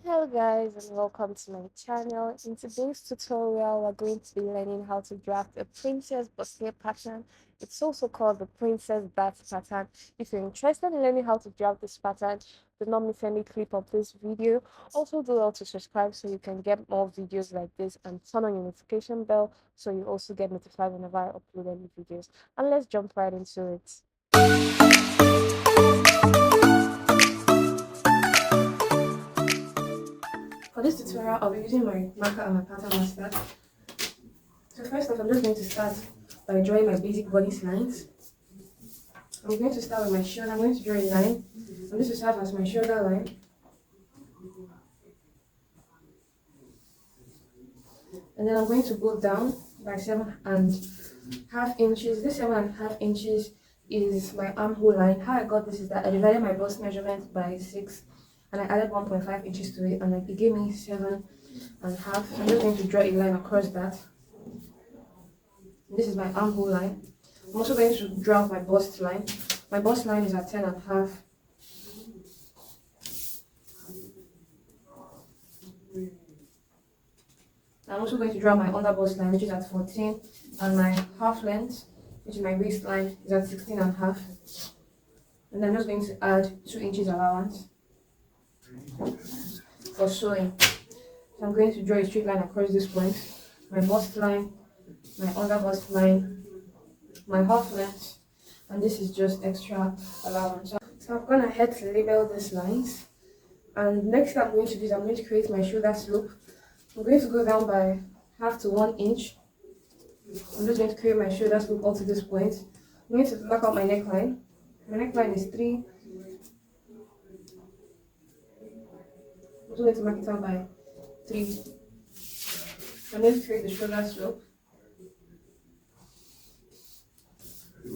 Hello guys and welcome to my channel. In today's tutorial we're going to be learning how to draft a princess bustier pattern. It's also called the princess bat pattern. If you're interested in learning how to draft this pattern, do not miss any clip of this video. Also do well to subscribe so you can get more videos like this and turn on your notification bell so you also get notified whenever I upload any videos. And let's jump right into it. For this tutorial, I'll be using my marker and my pattern master. So first off, I'm just going to start by drawing my basic bodice lines. I'm going to start with my shoulder. I'm going to draw a line, and this will serve as my shoulder line. And then I'm going to go down by 7.5 inches. This 7.5 inches is my armhole line. How I got this is that I divided my bust measurement by 6 and I added 1.5 inches to it, and it gave me 7.5. So I'm just going to draw a line across that. This is my armhole line. I'm also going to draw my bust line. My bust line is at 10.5. I'm also going to draw my under bust line, which is at 14, and my half length, which is my waistline, is at 16.5. And I'm just going to add 2 inches allowance for sewing. So I'm going to draw a straight line across this point. My bust line, my under bust line, my half length, and this is just extra allowance. So I've gone ahead to label these lines, and next thing I'm going to do is I'm going to create my shoulder slope. I'm going to go down by half to 1 inch. I'm just going to create my shoulder slope up to this point. I'm going to mark out my neckline. My neckline is 3. I'm also going to mark it out by 3. I'm going to create the shoulder slope.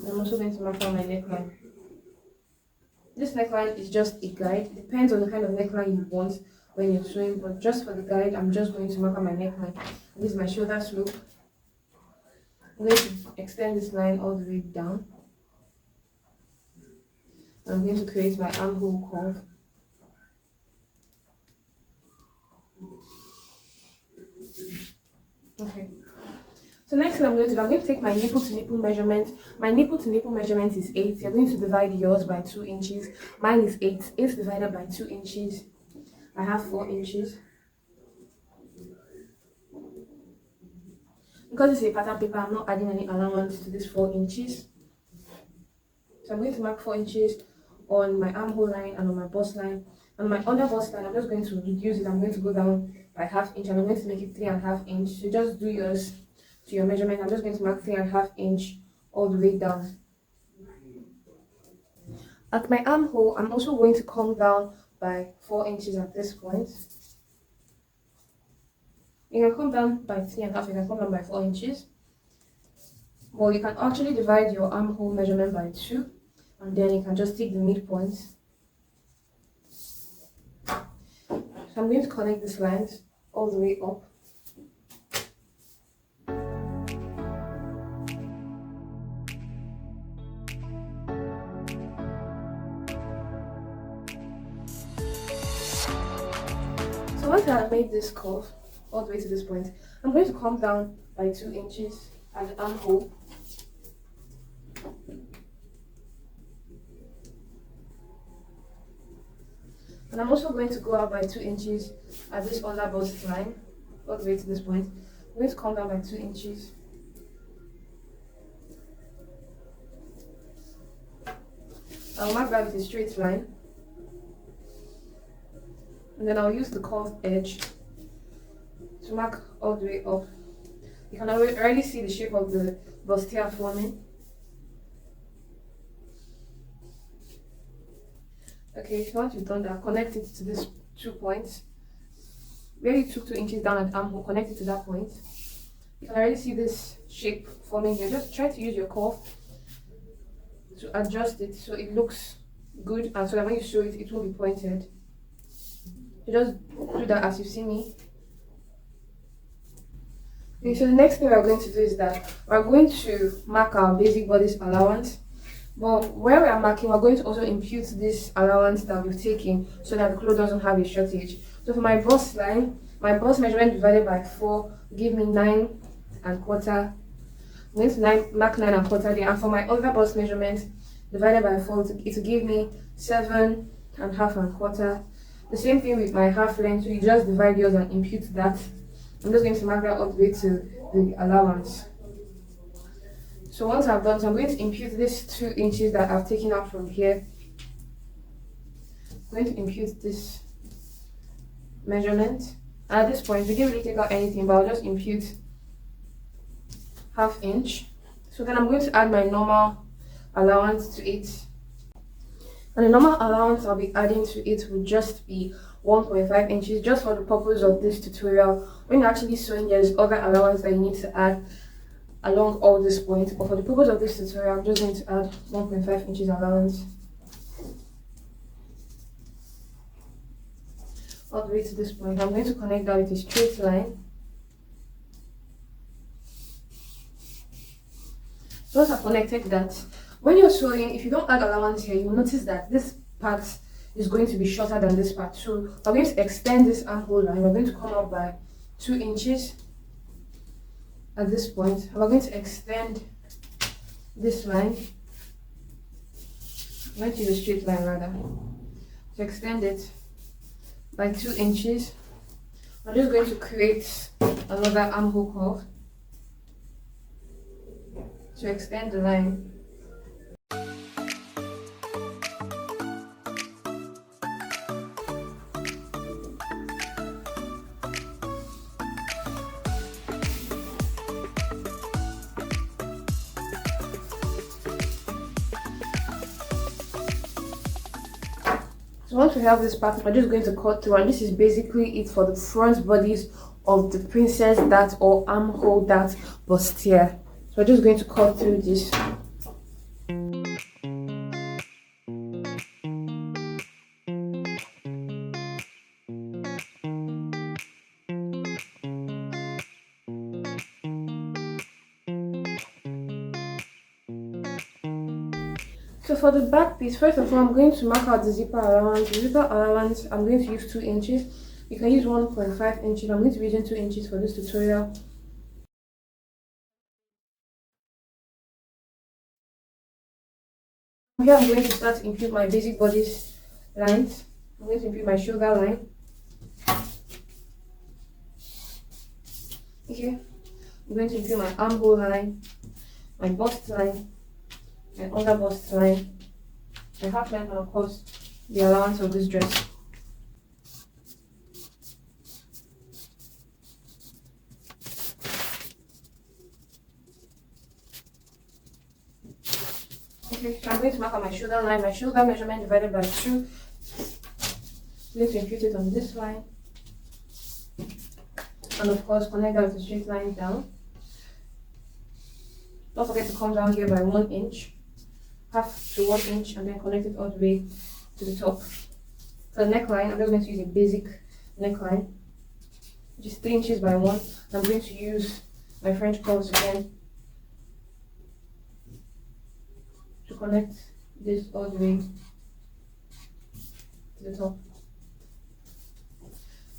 I'm also going to mark out my neckline. This neckline is just a guide. It depends on the kind of neckline you want when you're sewing, but just for the guide, I'm just going to mark out my neckline. This is my shoulder slope. I'm going to extend this line all the way down. I'm going to create my armhole curve. Okay. So next thing I'm going to do, I'm going to take my nipple to nipple measurement. My nipple to nipple measurement is 8. You're going to divide yours by 2 inches. Mine is 8. 8 divided by 2 inches. I have 4 inches. Because it's a pattern paper, I'm not adding any allowance to this 4 inches. So I'm going to mark 4 inches on my armhole line and on my bust line. On my under bust line, I'm just going to reduce it. I'm going to go down by half inch and I'm going to make it 3.5 inch. So just do yours to your measurement. I'm just going to mark 3.5 inch all the way down. At my armhole, I'm also going to come down by 4 inches at this point. You can come down by 3.5, you can come down by 4 inches. Well, you can actually divide your armhole measurement by 2, and then you can just take the midpoint. So I'm going to connect these lines all the way up. So once I have made this curve all the way to this point, I'm going to come down by 2 inches at the armhole. And I'm also going to go out by 2 inches at this under bust line all the way to this point. I'm going to come down by 2 inches. I'll mark that with a straight line. And then I'll use the curved edge to mark all the way up. You can already see the shape of the bustier forming. Okay, so once you've done that, connect it to these 2 points. Where you took 2 inches down at armhole, connect it to that point. You can already see this shape forming here. Just try to use your curve to adjust it so it looks good and so that when you sew it, it won't be pointed. So just do that as you see me. Okay, so the next thing we're going to do is that we're going to mark our basic bodice allowance. But where we are marking, we're going to also impute this allowance that we've taken so that the cloth doesn't have a shortage. So for my bust line, my bust measurement divided by 4 give me 9 1/4. I'm going to mark 9 1/4 there. And for my other bust measurement divided by 4, it will give me 7 1/2 1/4. The same thing with my half length, so you just divide yours and impute that. I'm just going to mark that all the way to the allowance. So once I've done, so I'm going to impute this 2 inches that I've taken out from here. I'm going to impute this measurement. At this point, we didn't really take out anything, but I'll just impute ½ inch. So then I'm going to add my normal allowance to it. And the normal allowance I'll be adding to it will just be 1.5 inches, just for the purpose of this tutorial. When you're actually sewing, there's other allowance that you need to add along all these points, but for the purpose of this tutorial, I'm just going to add 1.5 inches allowance all the way to this point. I'm going to connect that with a straight line. Once I've connected that, when you're sewing, if you don't add allowance here, you'll notice that this part is going to be shorter than this part. So we're going to extend this armhole line. We're going to come up by 2 inches at this point. And we're going to extend this line. I'm going to use a straight line rather. To extend it by 2 inches. I'm just going to create another armhole curve to extend the line. So once we have this pattern, we're just going to cut through, and this is basically it for the front bodies of the princess dart or armhole dart bustier. So we're just going to cut through this. So for the back piece, first of all, I'm going to mark out the zipper allowance. The zipper allowance, I'm going to use 2 inches. You can use 1.5 inches. I'm going to be using 2 inches for this tutorial. Here I'm going to start to impute my basic bodice lines. I'm going to impute my shoulder line. Okay. I'm going to impute my armhole line, my bust line, my under bust line, my half line, and of course the allowance of this dress. Okay, so I'm going to mark out my shoulder line, my shoulder measurement divided by 2. I'm going to impute it on this line, and of course connect that with a straight line down. Don't forget to come down here by 1 inch, half to 1 inch, and then connect it all the way to the top. For the neckline, I'm just going to use a basic neckline, which is 3 inches by 1. I'm going to use my French curves again to connect this all the way to the top.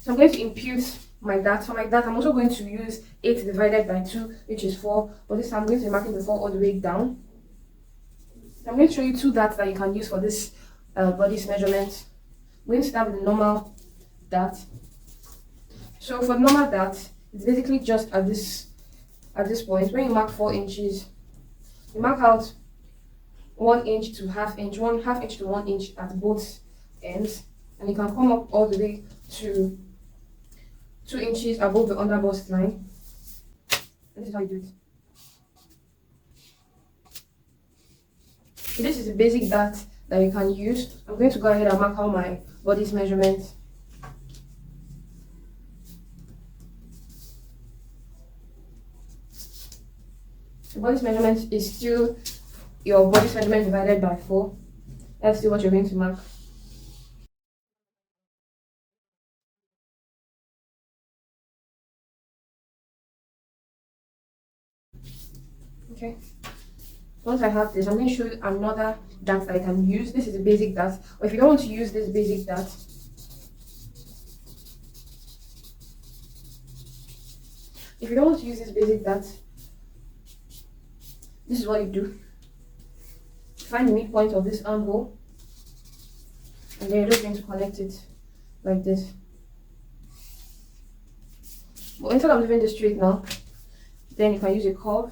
So I'm going to impute my dart. For my dart, I'm also going to use 8 divided by 2, which is 4. But this time I'm going to be marking the 4 all the way down. I'm going to show you 2 darts that you can use for this bodice measurement. I'm going to start with the normal dart. So for the normal dart, it's basically just at this point. When you mark 4 inches, you mark out 1 inch to ½ inch, 1/2 inch to 1 inch at both ends, and you can come up all the way to 2 inches above the under bust line. And this is how you do it. So this is a basic dart that you can use. I'm going to go ahead and mark out my bodice measurement. The bodice measurement is still your bodice measurement divided by 4. That's still what you're going to mark. Okay. Once I have this, I'm going to show you another dart that I can use. This is a basic dart. Or if you don't want to use this basic dart, If you don't want to use this basic dart, this is what you do. Find the midpoint of this armhole, and then you're just going to connect it like this. But instead of leaving this straight now, then you can use a curve.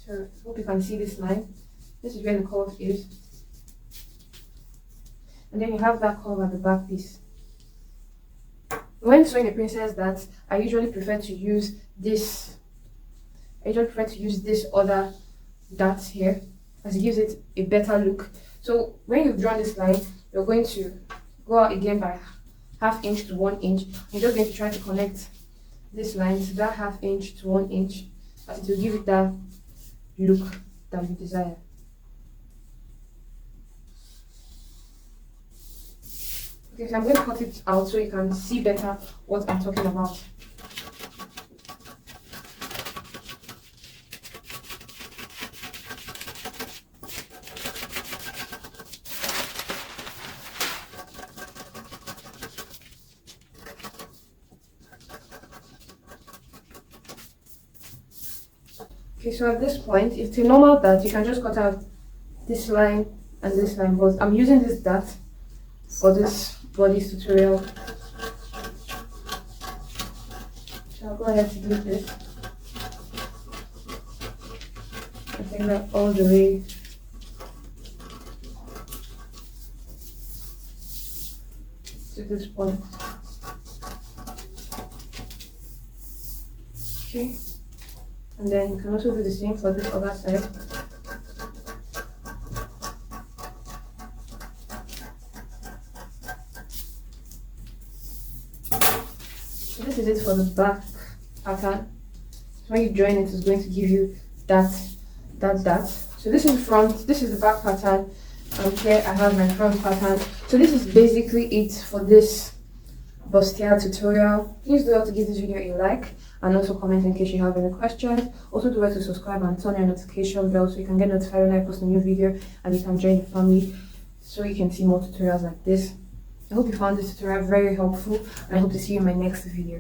So hope you can see this line. This is where the curve is. And then you have that curve at the back piece. When sewing a princess dart, I usually prefer to use this. Other dart here, as it gives it a better look. So when you've drawn this line, you're going to go out again by ½ inch to 1 inch. You're just going to try to connect this line to that ½ inch to 1 inch, as it will give it that look that you desire. Okay, so I'm going to cut it out so you can see better what I'm talking about. Okay, so at this point, if it's a normal dart, you can just cut out this line and this line, but I'm using this dart for this bodice tutorial. So I'll go ahead to do this. I think that all the way to this point. Okay. And then you can also do the same for this other side. So this is it for the back pattern. So when you join it, it's going to give you that. So this is front, this is the back pattern, and here I have my front pattern. So this is basically it for this bustier tutorial. Please do not to give this video a like, and also comment in case you have any questions. Also do not to subscribe and turn your notification bell so you can get notified when I post a new video, and you can join the family so you can see more tutorials like this. I hope you found this tutorial very helpful, and I hope to see you in my next video.